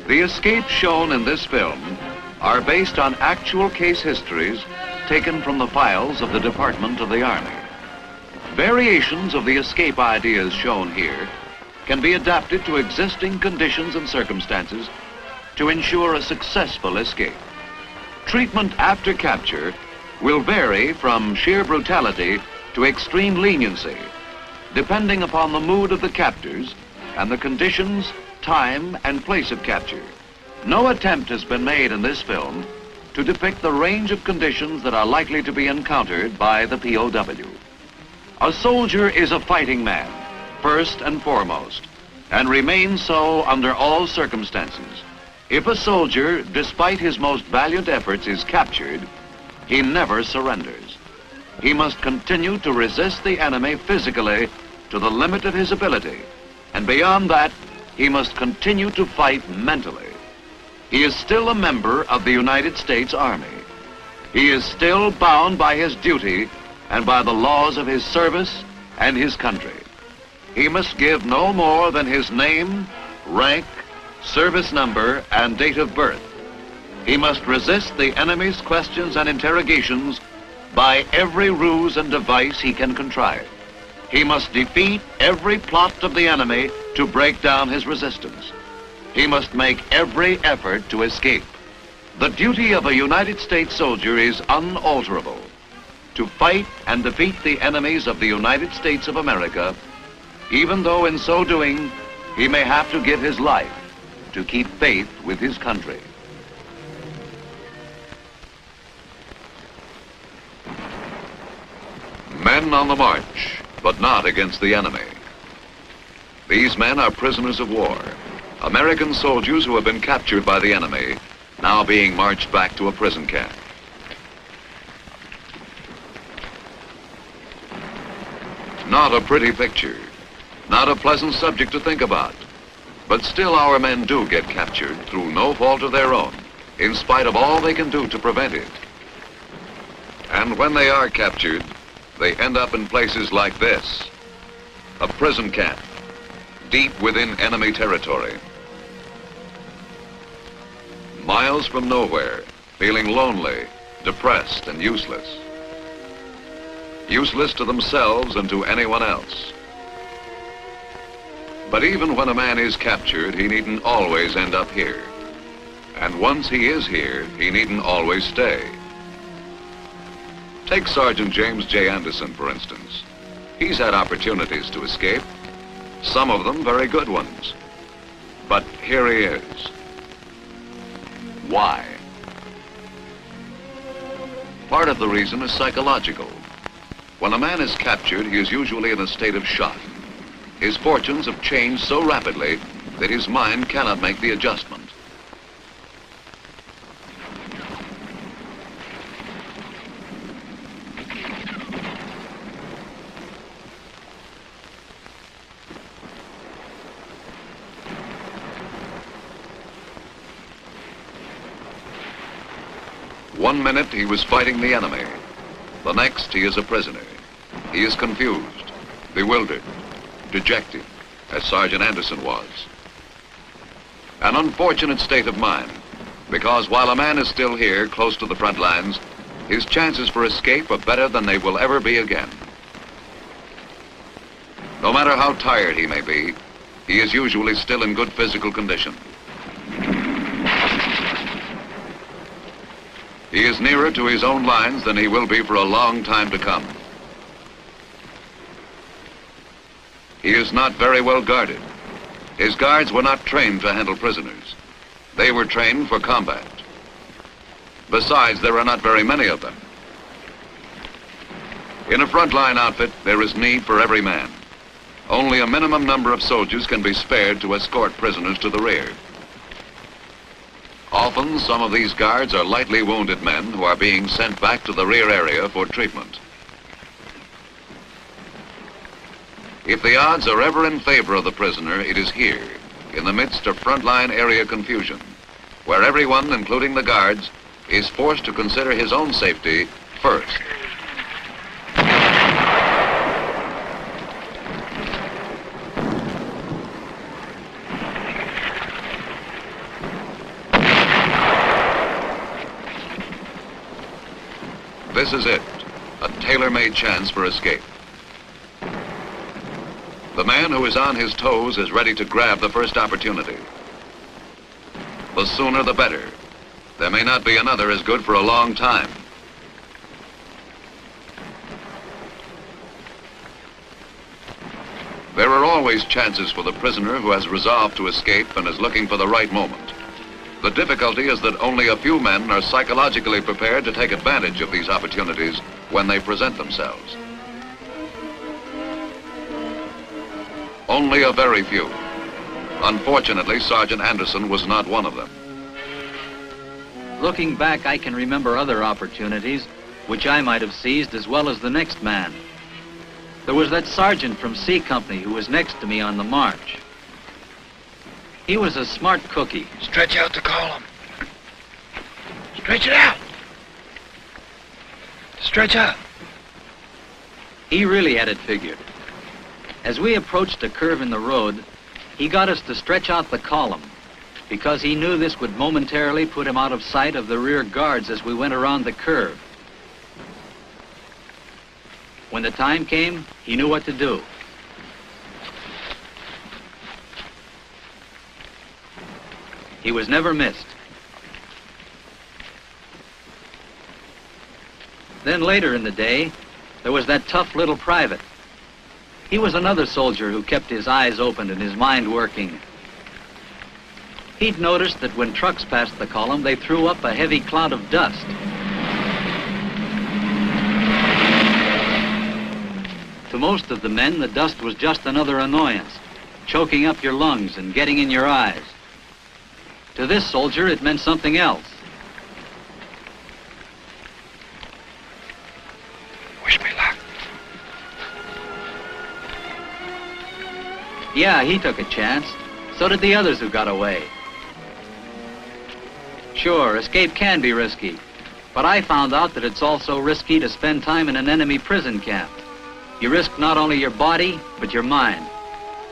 The escapes shown in this film are based on actual case histories taken from the files of the Department of the Army. Variations of the escape ideas shown here can be adapted to existing conditions and circumstances to ensure a successful escape. Treatment after capture will vary from sheer brutality to extreme leniency, depending upon the mood of the captors and the conditions, time, and place of capture. No attempt has been made in this film to depict the range of conditions that are likely to be encountered by the POW. A soldier is a fighting man, first and foremost, and remains so under all circumstances. If a soldier, despite his most valiant efforts, is captured, he never surrenders. He must continue to resist the enemy physically to the limit of his ability, and beyond that, he must continue to fight mentally. He is still a member of the United States Army. He is still bound by his duty and by the laws of his service and his country. He must give no more than his name, rank, service number, and date of birth. He must resist the enemy's questions and interrogations by every ruse and device he can contrive. He must defeat every plot of the enemy to break down his resistance. He must make every effort to escape. The duty of a United States soldier is unalterable: to fight and defeat the enemies of the United States of America, even though in so doing, he may have to give his life to keep faith with his country. Men on the march, but not against the enemy. These men are prisoners of war, American soldiers who have been captured by the enemy, now being marched back to a prison camp. Not a pretty picture, not a pleasant subject to think about, but still our men do get captured through no fault of their own, in spite of all they can do to prevent it. And when they are captured, they end up in places like this, a prison camp, deep within enemy territory. Miles from nowhere, feeling lonely, depressed, and useless. Useless to themselves and to anyone else. But even when a man is captured, he needn't always end up here. And once he is here, he needn't always stay. Take Sergeant James J. Anderson, for instance. He's had opportunities to escape, some of them very good ones. But here he is. Why? Part of the reason is psychological. When a man is captured, he is usually in a state of shock. His fortunes have changed so rapidly that his mind cannot make the adjustment. One minute he was fighting the enemy. The next he is a prisoner. He is confused, bewildered, dejected, as Sergeant Anderson was. An unfortunate state of mind, because while a man is still here, close to the front lines, his chances for escape are better than they will ever be again. No matter how tired he may be, he is usually still in good physical condition. He is nearer to his own lines than he will be for a long time to come. He is not very well guarded. His guards were not trained to handle prisoners. They were trained for combat. Besides, there are not very many of them. In a frontline outfit, there is need for every man. Only a minimum number of soldiers can be spared to escort prisoners to the rear. Often, some of these guards are lightly wounded men who are being sent back to the rear area for treatment. If the odds are ever in favor of the prisoner, it is here, in the midst of frontline area confusion, where everyone, including the guards, is forced to consider his own safety first. this is it, a tailor-made chance for escape. The man who is on his toes is ready to grab the first opportunity. The sooner the better. There may not be another as good for a long time. There are always chances for the prisoner who has resolved to escape and is looking for the right moment. The difficulty is that only a few men are psychologically prepared to take advantage of these opportunities when they present themselves. Only a very few. Unfortunately, Sergeant Anderson was not one of them. Looking back, I can remember other opportunities which I might have seized as well as the next man. There was that sergeant from C Company who was next to me on the march. He was a smart cookie. Stretch out the column. Stretch it out. Stretch out. He really had it figured. As we approached a curve in the road, he got us to stretch out the column because he knew this would momentarily put him out of sight of the rear guards as we went around the curve. When the time came, he knew what to do. He was never missed. Then later in the day, there was that tough little private. He was another soldier who kept his eyes open and his mind working. He'd noticed that when trucks passed the column, they threw up a heavy cloud of dust. To most of the men, the dust was just another annoyance, choking up your lungs and getting in your eyes. To this soldier, it meant something else. Wish me luck. Yeah, he took a chance. So did the others who got away. Sure, escape can be risky, but I found out that it's also risky to spend time in an enemy prison camp. You risk not only your body, but your mind.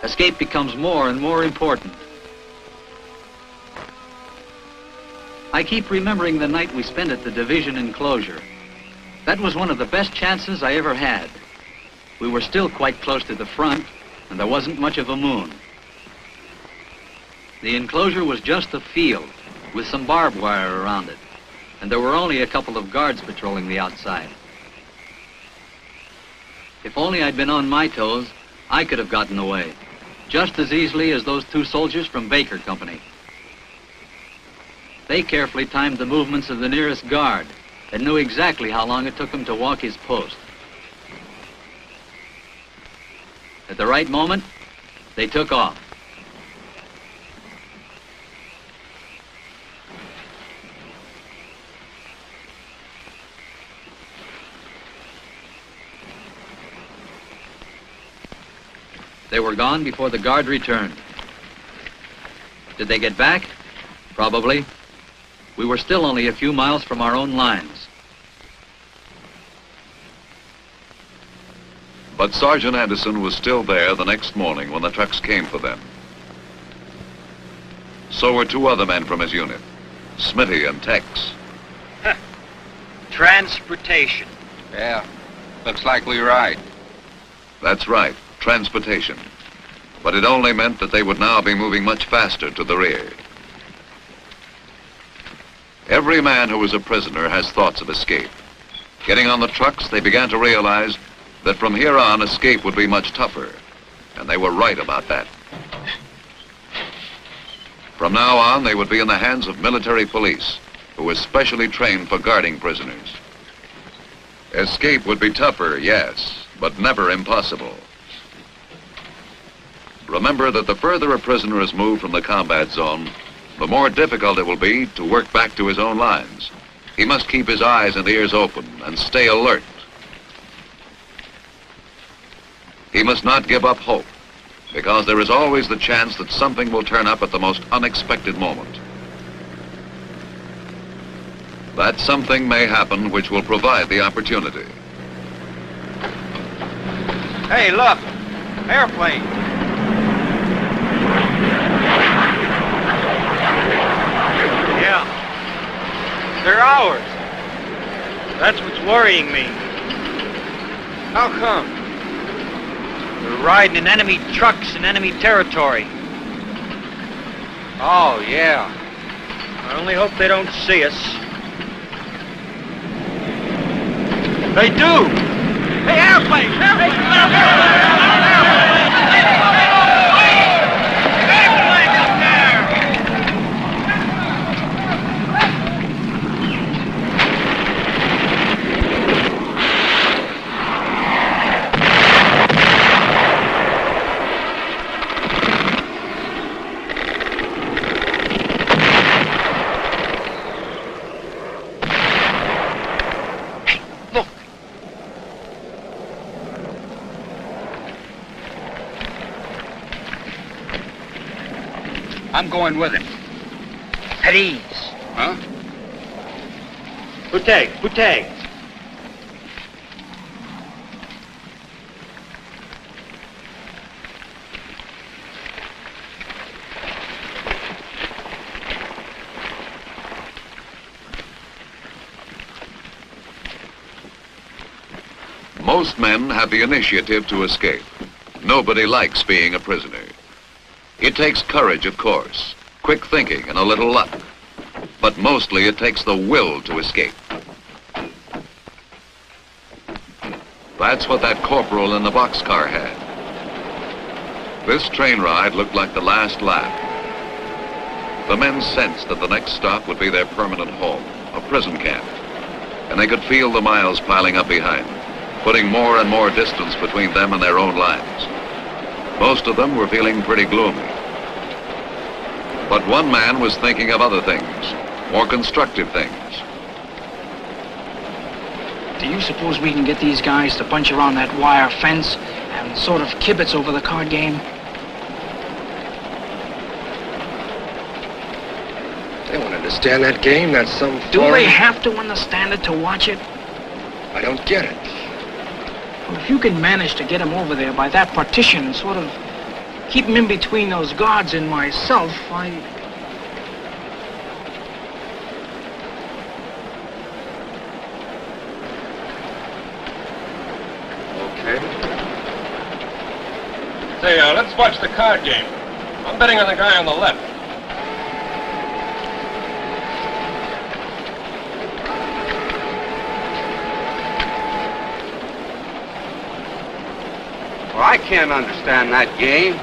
Escape becomes more and more important. I keep remembering the night we spent at the division enclosure. That was one of the best chances I ever had. We were still quite close to the front, and there wasn't much of a moon. The enclosure was just a field with some barbed wire around it, and there were only a couple of guards patrolling the outside. If only I'd been on my toes, I could have gotten away, just as easily as those two soldiers from Baker Company. They carefully timed the movements of the nearest guard and knew exactly how long it took him to walk his post. At the right moment, they took off. They were gone before the guard returned. Did they get back? Probably. We were still only a few miles from our own lines. But Sergeant Anderson was still there the next morning when the trucks came for them. So were two other men from his unit, Smitty and Tex. Transportation. Yeah, looks like we were right. That's right, transportation. But it only meant that they would now be moving much faster to the rear. Every man who is a prisoner has thoughts of escape. Getting on the trucks, they began to realize that from here on, escape would be much tougher. And they were right about that. From now on, they would be in the hands of military police, who were specially trained for guarding prisoners. Escape would be tougher, yes, but never impossible. Remember that the further a prisoner is moved from the combat zone, the more difficult it will be to work back to his own lines. He must keep his eyes and ears open and stay alert. He must not give up hope, because there is always the chance that something will turn up at the most unexpected moment. That something may happen which will provide the opportunity. Hey, look! Airplane! Yeah. They're ours. That's what's worrying me. How come? We're riding in enemy trucks in enemy territory. Oh, yeah. I only hope they don't see us. They do! Hey, airplane! I'm going with him. At ease. Huh? Buteg. Most men have the initiative to escape. Nobody likes being a prisoner. It takes courage, of course, quick thinking and a little luck. But mostly it takes the will to escape. That's what that corporal in the boxcar had. This train ride looked like the last lap. The men sensed that the next stop would be their permanent home, a prison camp. And they could feel the miles piling up behind, putting more and more distance between them and their own lives. Most of them were feeling pretty gloomy. But one man was thinking of other things, more constructive things. Do you suppose we can get these guys to bunch around that wire fence and sort of kibitz over the card game? They won't understand that game. That's some Do foreign... they have to understand it to watch it? I don't get it. Well, if you can manage to get them over there by that partition and sort of keep them in between those guards and myself, Okay. Say, let's watch the card game. I'm betting on the guy on the left. Well, I can't understand that game.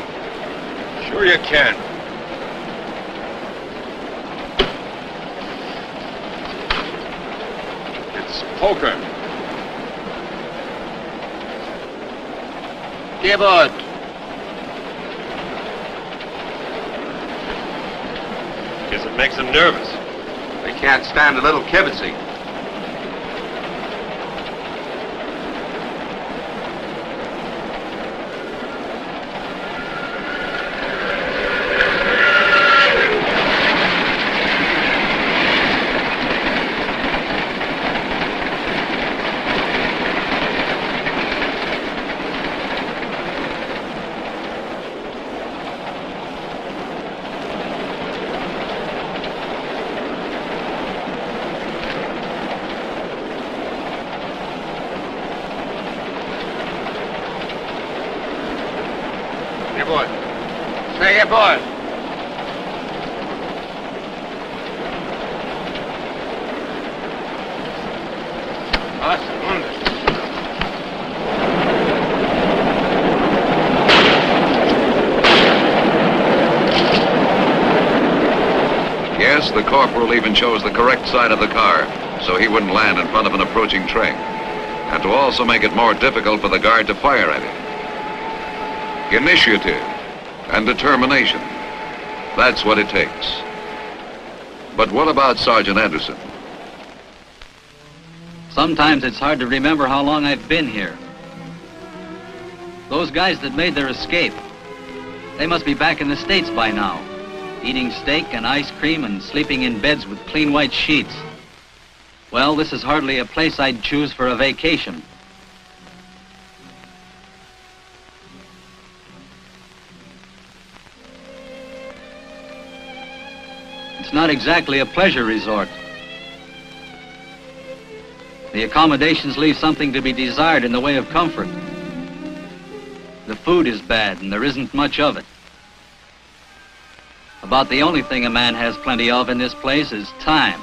Sure you can. It's poker. Debut. Guess it makes him nervous. They can't stand a little kibitzing. Say it, boy. Yes, the corporal even chose the correct side of the car so he wouldn't land in front of an approaching train, and to also make it more difficult for the guard to fire at him. Initiative and determination. That's what it takes. But what about Sergeant Anderson? Sometimes it's hard to remember how long I've been here. Those guys that made their escape, they must be back in the States by now, eating steak and ice cream and sleeping in beds with clean white sheets. Well, this is hardly a place I'd choose for a vacation. It's not exactly a pleasure resort. The accommodations leave something to be desired in the way of comfort. The food is bad and there isn't much of it. About the only thing a man has plenty of in this place is time.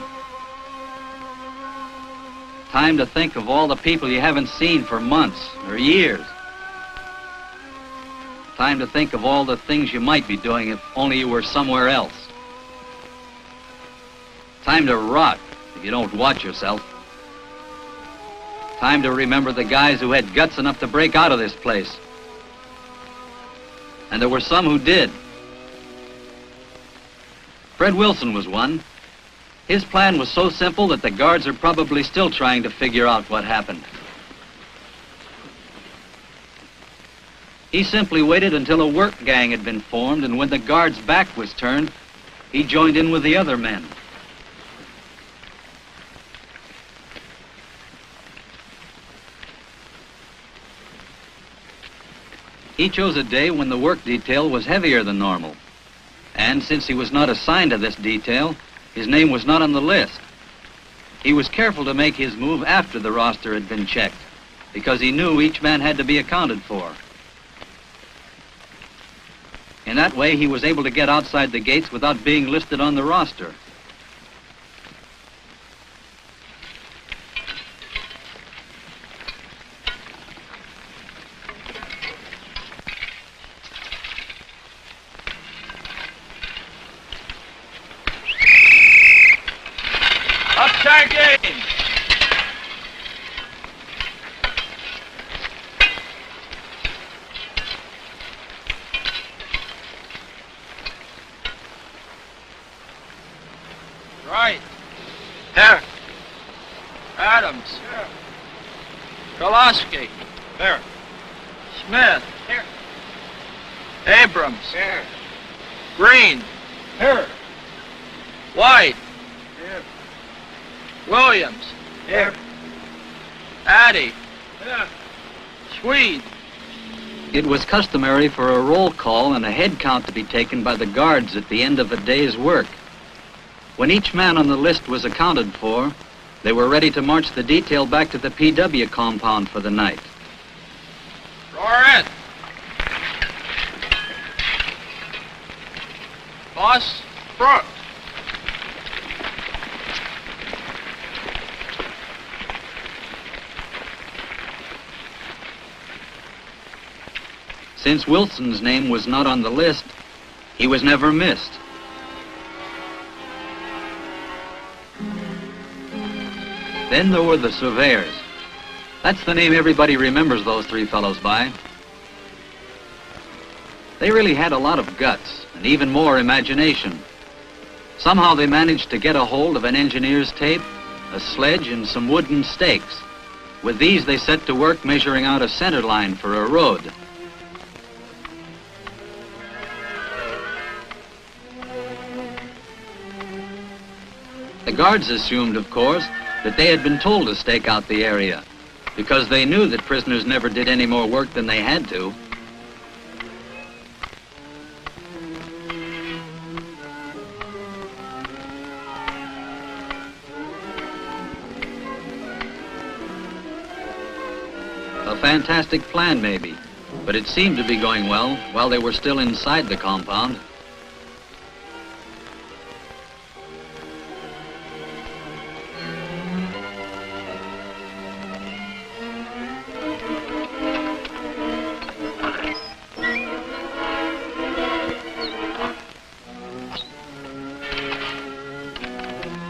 Time to think of all the people you haven't seen for months or years. Time to think of all the things you might be doing if only you were somewhere else. Time to rot if you don't watch yourself. Time to remember the guys who had guts enough to break out of this place. And there were some who did. Fred Wilson was one. His plan was so simple that the guards are probably still trying to figure out what happened. He simply waited until a work gang had been formed, and when the guard's back was turned, he joined in with the other men. He chose a day when the work detail was heavier than normal. And since he was not assigned to this detail, his name was not on the list. He was careful to make his move after the roster had been checked, because he knew each man had to be accounted for. In that way, he was able to get outside the gates without being listed on the roster. Upside game! Right. Here. Adams. Here. Koloski. There. Smith. Here. Abrams. Here. Green. Here. White. Here. Williams. Here. Addy. Here. Swede. It was customary for a roll call and a head count to be taken by the guards at the end of a day's work. When each man on the list was accounted for, they were ready to march the detail back to the PW compound for the night. Roar in. Boss, front. Since Wilson's name was not on the list, he was never missed. Then there were the surveyors. That's the name everybody remembers those three fellows by. They really had a lot of guts and even more imagination. Somehow they managed to get a hold of an engineer's tape, a sledge, and some wooden stakes. With these, they set to work measuring out a center line for a road. The guards assumed, of course, that they had been told to stake out the area, because they knew that prisoners never did any more work than they had to. A fantastic plan, maybe, but it seemed to be going well while they were still inside the compound.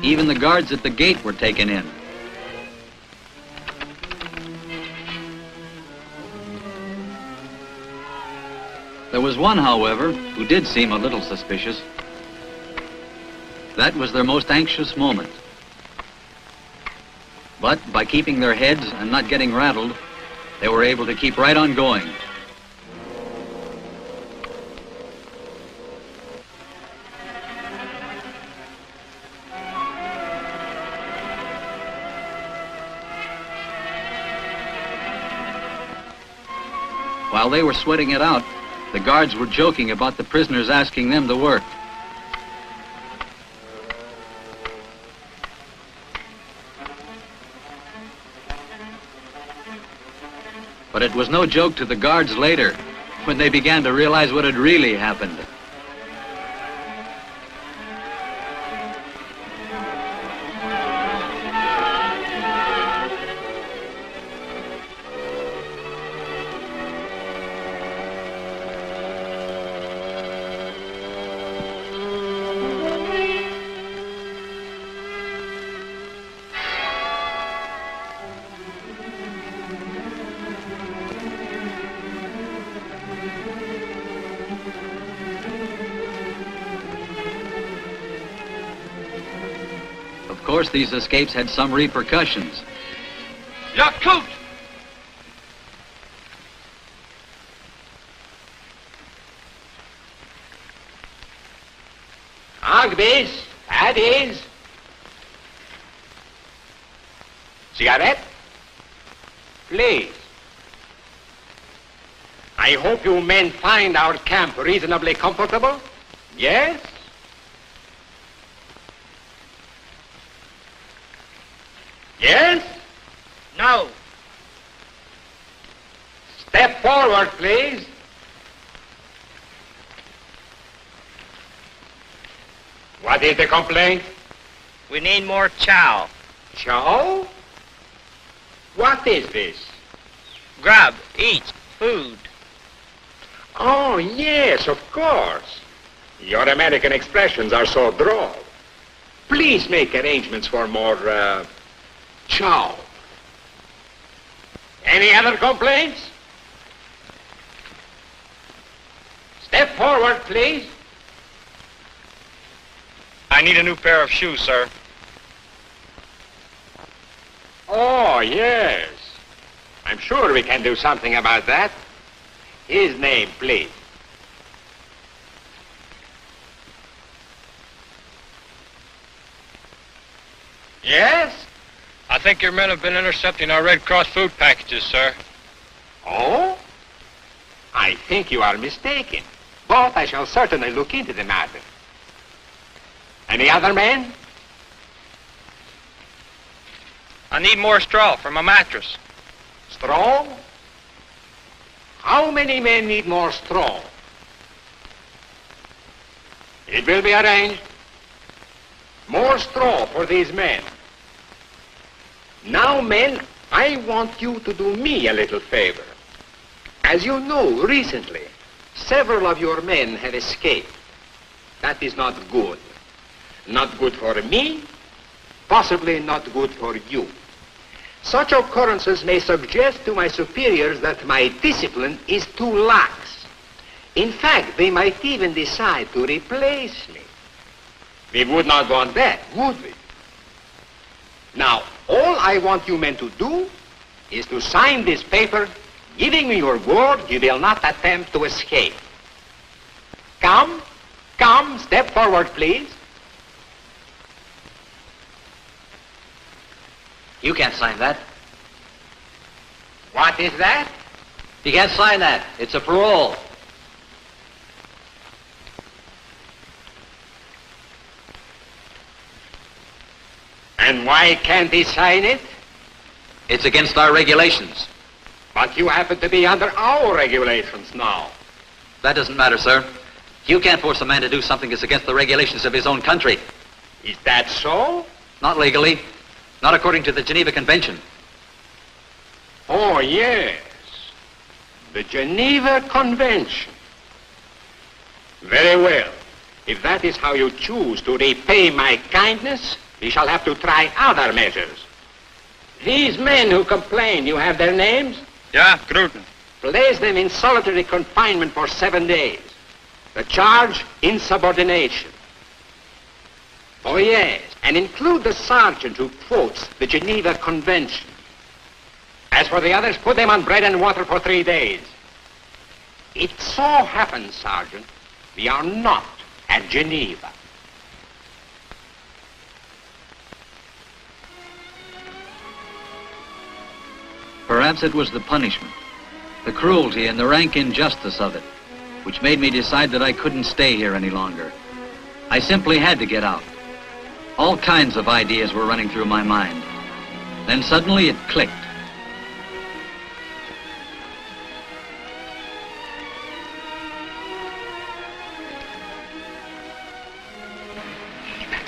Even the guards at the gate were taken in. There was one, however, who did seem a little suspicious. That was their most anxious moment. But by keeping their heads and not getting rattled, they were able to keep right on going. While they were sweating it out, the guards were joking about the prisoners asking them to work. But it was no joke to the guards later, when they began to realize what had really happened. Of course, these escapes had some repercussions. Yakut! Agnes, Addies. Cigarette? Please. I hope you men find our camp reasonably comfortable. Yes? Yes? No. Step forward, please. What is the complaint? We need more chow. Chow? What is this? Grub, eat, food. Oh, yes, of course. Your American expressions are so droll. Please make arrangements for more, chow. Any other complaints? Step forward, please. I need a new pair of shoes, sir. Oh, yes. I'm sure we can do something about that. His name, please. Yes? I think your men have been intercepting our Red Cross food packages, sir. Oh? I think you are mistaken. But I shall certainly look into the matter. Any other men? I need more straw for my mattress. Straw? How many men need more straw? It will be arranged. More straw for these men. Now, men, I want you to do me a little favor. As you know, recently, several of your men have escaped. That is not good. Not good for me, possibly not good for you. Such occurrences may suggest to my superiors that my discipline is too lax. In fact, they might even decide to replace me. We would not want that, would we? Now, all I want you men to do is to sign this paper giving me your word you will not attempt to escape. Come, step forward, please. You can't sign that. What is that? You can't sign that. It's a parole. And why can't he sign it? It's against our regulations. But you happen to be under our regulations now. That doesn't matter, sir. You can't force a man to do something that's against the regulations of his own country. Is that so? Not legally. Not according to the Geneva Convention. Oh, yes. The Geneva Convention. Very well. If that is how you choose to repay my kindness, we shall have to try other measures. These men who complain, you have their names? Yeah, Gruden. Place them in solitary confinement for 7 days. The charge, insubordination. Oh, yes, and include the sergeant who quotes the Geneva Convention. As for the others, put them on bread and water for 3 days. It so happens, Sergeant, we are not at Geneva. Perhaps it was the punishment, the cruelty and the rank injustice of it, which made me decide that I couldn't stay here any longer. I simply had to get out. All kinds of ideas were running through my mind. Then suddenly it clicked.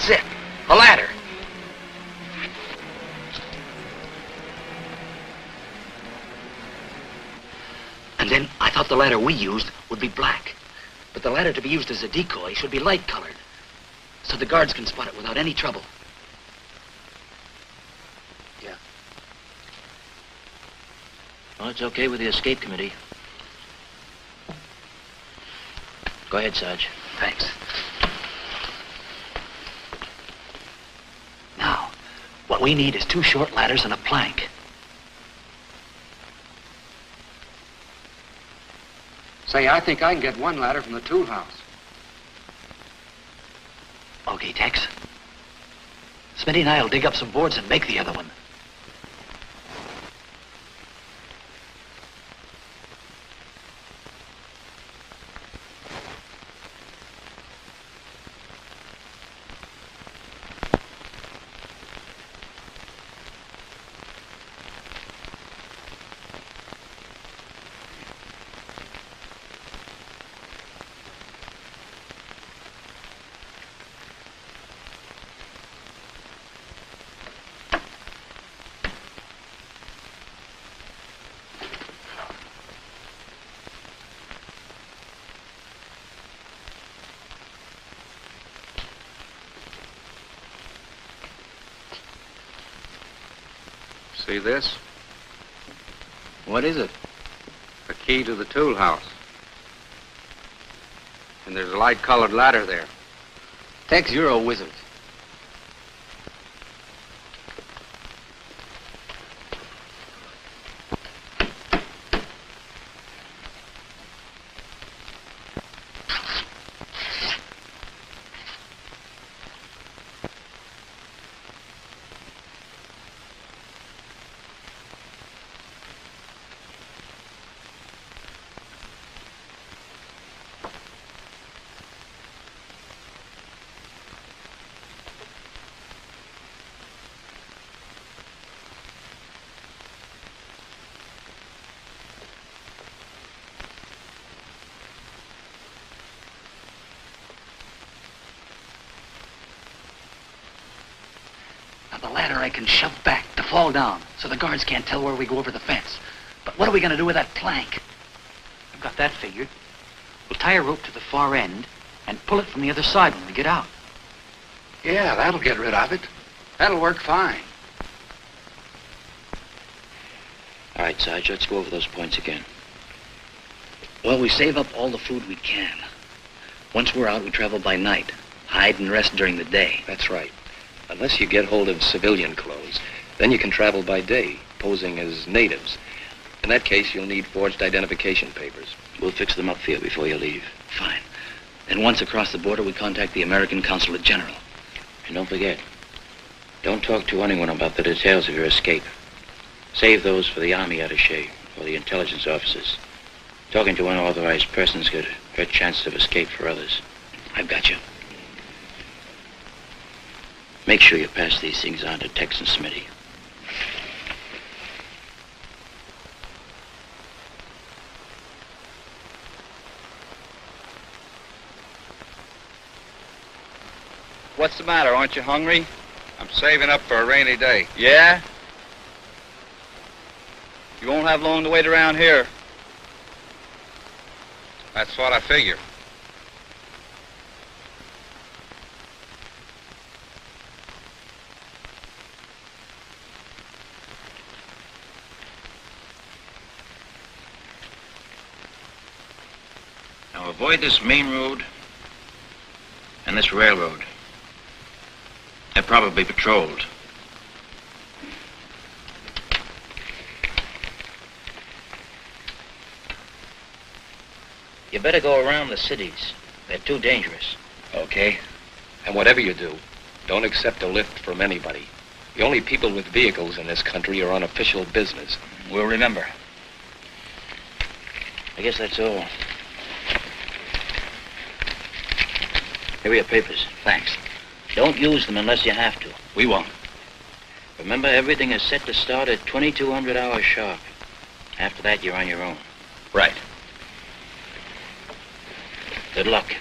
That's it. A ladder. And then I thought the ladder we used would be black. But the ladder to be used as a decoy should be light-colored, so the guards can spot it without any trouble. Yeah. Well, it's okay with the escape committee. Go ahead, Sarge. Thanks. Now, what we need is 2 short ladders and a plank. Say, I think I can get 1 ladder from the tool house. Okay, Tex. Smitty and I'll dig up some boards and make the other one. See this? What is it? A key to the tool house. And there's a light-colored ladder there. Tex, you're a wizard. The ladder I can shove back to fall down, so the guards can't tell where we go over the fence. But what are we going to do with that plank? I've got that figured. We'll tie a rope to the far end and pull it from the other side when we get out. Yeah, that'll get rid of it. That'll work fine. All right, Sarge, let's go over those points again. Well, we save up all the food we can. Once we're out, we travel by night. Hide and rest during the day. That's right. Unless you get hold of civilian clothes, then you can travel by day, posing as natives. In that case, you'll need forged identification papers. We'll fix them up for you before you leave. Fine. And once across the border, we contact the American Consulate General. And don't forget, don't talk to anyone about the details of your escape. Save those for the army attaché or the intelligence officers. Talking to unauthorized persons could hurt chances of escape for others. I've got you. Make sure you pass these things on to Tex and Smitty. What's the matter? Aren't you hungry? I'm saving up for a rainy day. Yeah? You won't have long to wait around here. That's what I figure. Now avoid this main road and this railroad. They're probably patrolled. You better go around the cities. They're too dangerous. Okay. And whatever you do, don't accept a lift from anybody. The only people with vehicles in this country are on official business. We'll remember. I guess that's all. Here are your papers. Thanks. Don't use them unless you have to. We won't. Remember, everything is set to start at 2200 hours sharp. After that, you're on your own. Right. Good luck.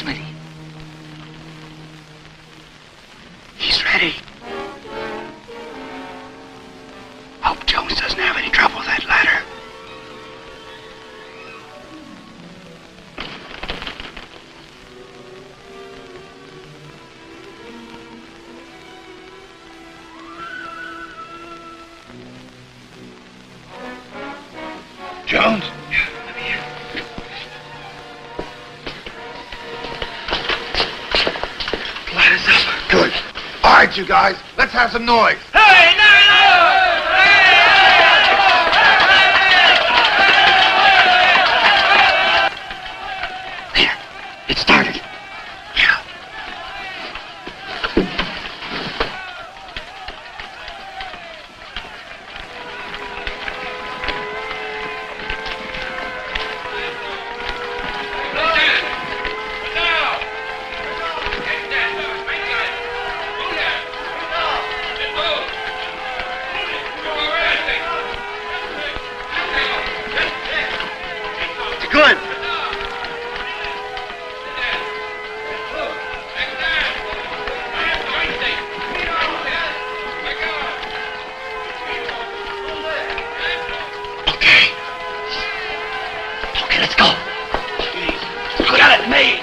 Smitty. He's ready. Hope Jones doesn't have any trouble with that ladder. Jones? Ladder's up. Good. All right, you guys, let's have some noise. There. It started. Yeah. Good. Okay, let's go. Look at it, maze.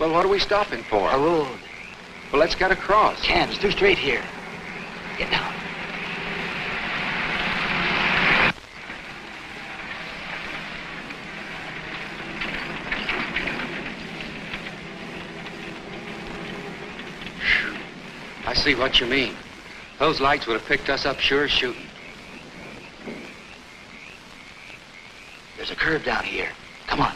Well, what are we stopping for? A road. Well, let's get across. Can't. It's too straight here. Get down. I see what you mean. Those lights would have picked us up sure as shooting. There's a curve down here. Come on.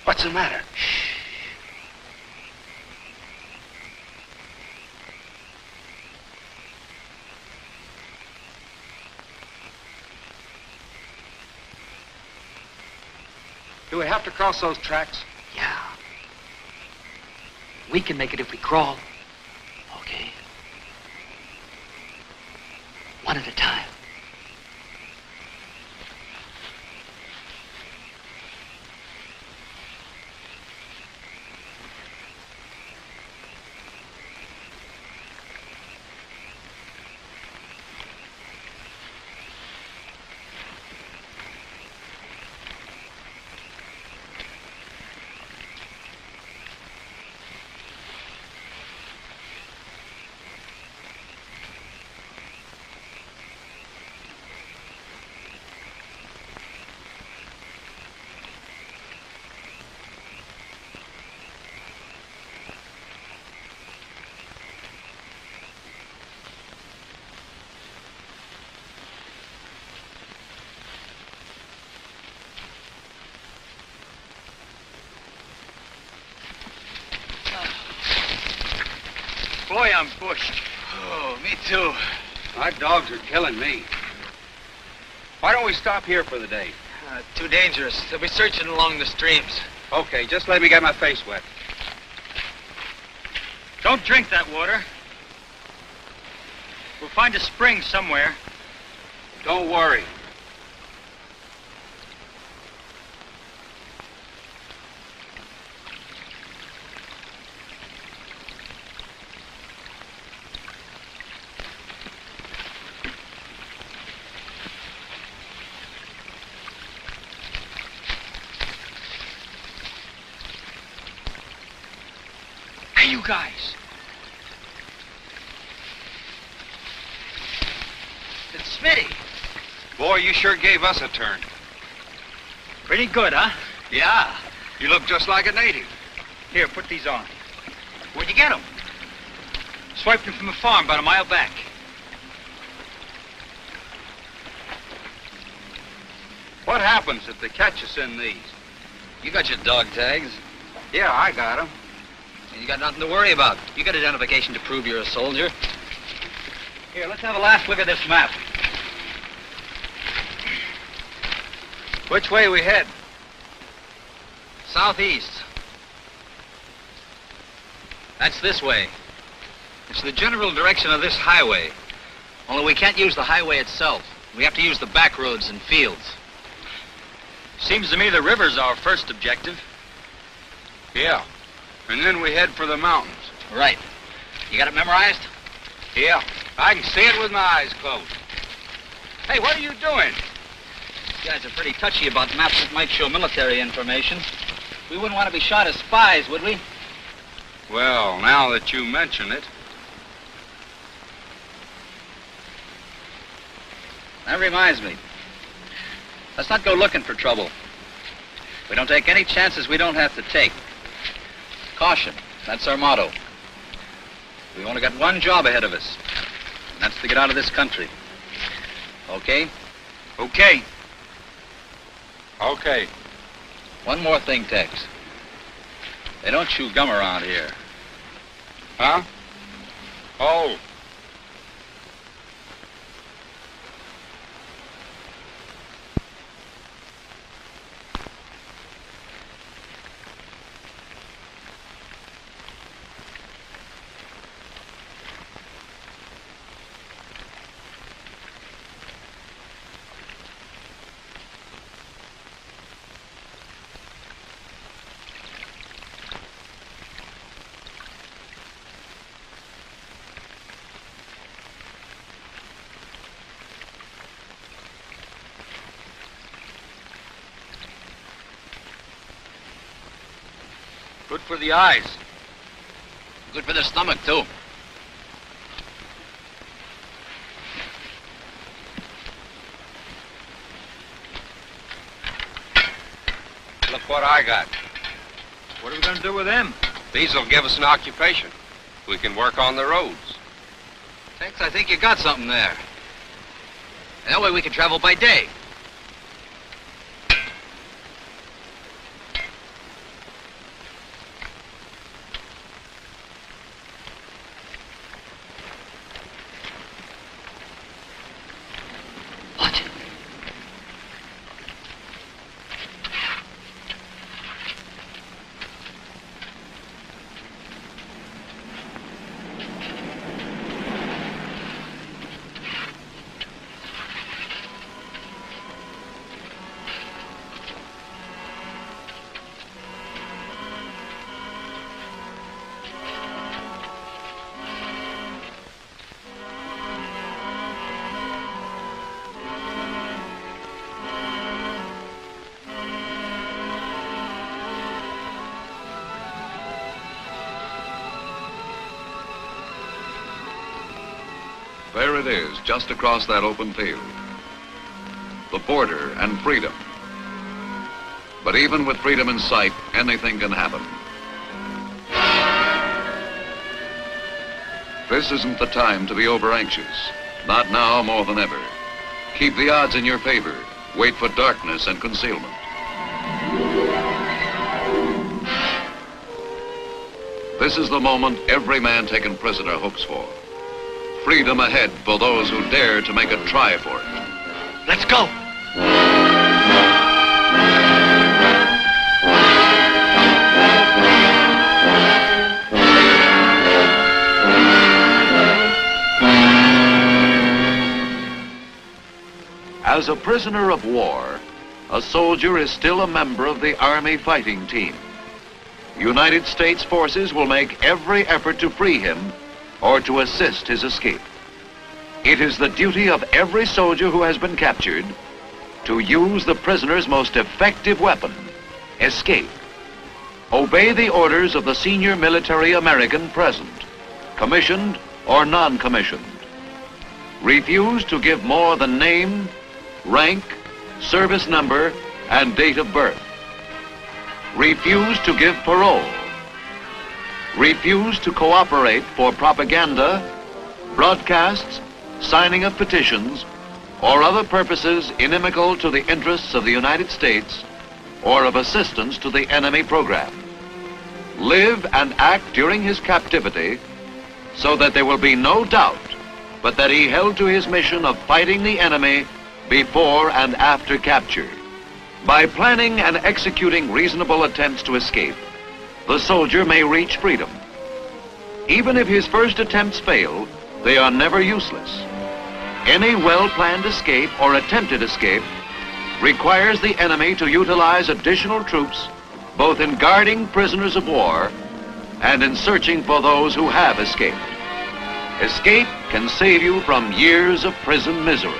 What's the matter? Do we have to cross those tracks? Yeah. We can make it if we crawl. Okay. One at a time. Boy, I'm bushed. Oh, me too. My dogs are killing me. Why don't we stop here for the day? Too dangerous. They'll be searching along the streams. Okay, just let me get my face wet. Don't drink that water. We'll find a spring somewhere. Don't worry. Hey, you guys. It's Smitty. Boy, you sure gave us a turn. Pretty good, huh? Yeah. You look just like a native. Here, put these on. Where'd you get them? Swiped them from the farm about a mile back. What happens if they catch us in these? You got your dog tags. Yeah, I got them. You got nothing to worry about. You got identification to prove you're a soldier. Here, let's have a last look at this map. Which way we head? Southeast. That's this way. It's the general direction of this highway. Only we can't use the highway itself. We have to use the back roads and fields. Seems to me the river's our first objective. Yeah. And then we head for the mountains. Right. You got it memorized? Yeah. I can see it with my eyes closed. Hey, what are you doing? You guys are pretty touchy about maps that might show military information. We wouldn't want to be shot as spies, would we? Well, now that you mention it. That reminds me. Let's not go looking for trouble. We don't take any chances we don't have to take. Caution. That's our motto. We've only got one job ahead of us. And that's to get out of this country. Okay? Okay. Okay. One more thing, Tex. They don't chew gum around here. Huh? Oh. Good for the eyes. Good for the stomach, too. Look what I got. What are we going to do with them? These will give us an occupation. We can work on the roads. Tex, I think you got something there. That way we can travel by day. There it is, just across that open field. The border and freedom. But even with freedom in sight, anything can happen. This isn't the time to be over-anxious. Not now more than ever. Keep the odds in your favor. Wait for darkness and concealment. This is the moment every man taken prisoner hopes for. Freedom ahead for those who dare to make a try for it. Let's go. As a prisoner of war, a soldier is still a member of the Army fighting team. United States forces will make every effort to free him or to assist his escape. It is the duty of every soldier who has been captured to use the prisoner's most effective weapon, escape. Obey the orders of the senior military American present, commissioned or non-commissioned. Refuse to give more than name, rank, service number, and date of birth. Refuse to give parole. Refuse to cooperate for propaganda, broadcasts, signing of petitions, or other purposes inimical to the interests of the United States or of assistance to the enemy program. Live and act during his captivity so that there will be no doubt but that he held to his mission of fighting the enemy before and after capture. By planning and executing reasonable attempts to escape, the soldier may reach freedom. Even if his first attempts fail, they are never useless. Any well-planned escape or attempted escape requires the enemy to utilize additional troops both in guarding prisoners of war and in searching for those who have escaped. Escape can save you from years of prison misery.